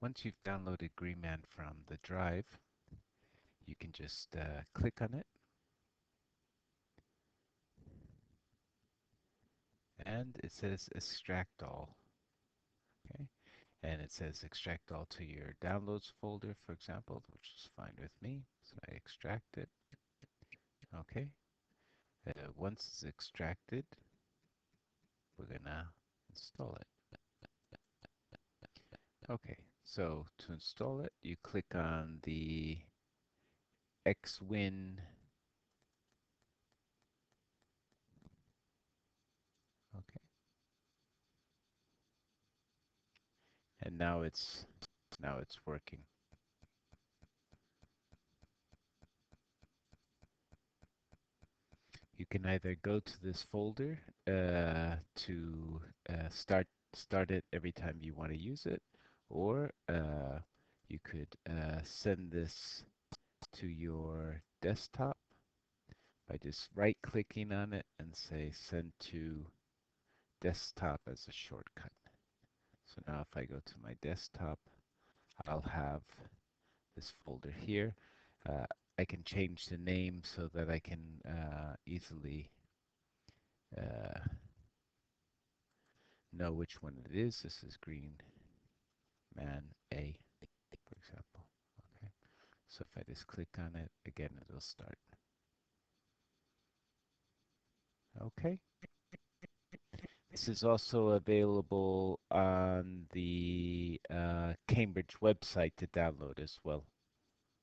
Once you've downloaded Greenman from the drive, you can just click on it, and it says extract all. Okay, and it says extract all to your downloads folder, for example, which is fine with me. So I extract it. Okay, once it's extracted, we're gonna install it. Okay, so to install it, you click on the Xwin. Okay, and now it's working. You can either go to this folder to start it every time you want to use it, or you could send this to your desktop by just right-clicking on it and say send to desktop as a shortcut. So now if I go to my desktop, I'll have this folder here. Uh, I can change the name so that I can easily uh, know which one it is. This is Greenman A, for example. Okay, so if I just click on it, again, it'll start. Okay, this is also available on the Cambridge website to download as well.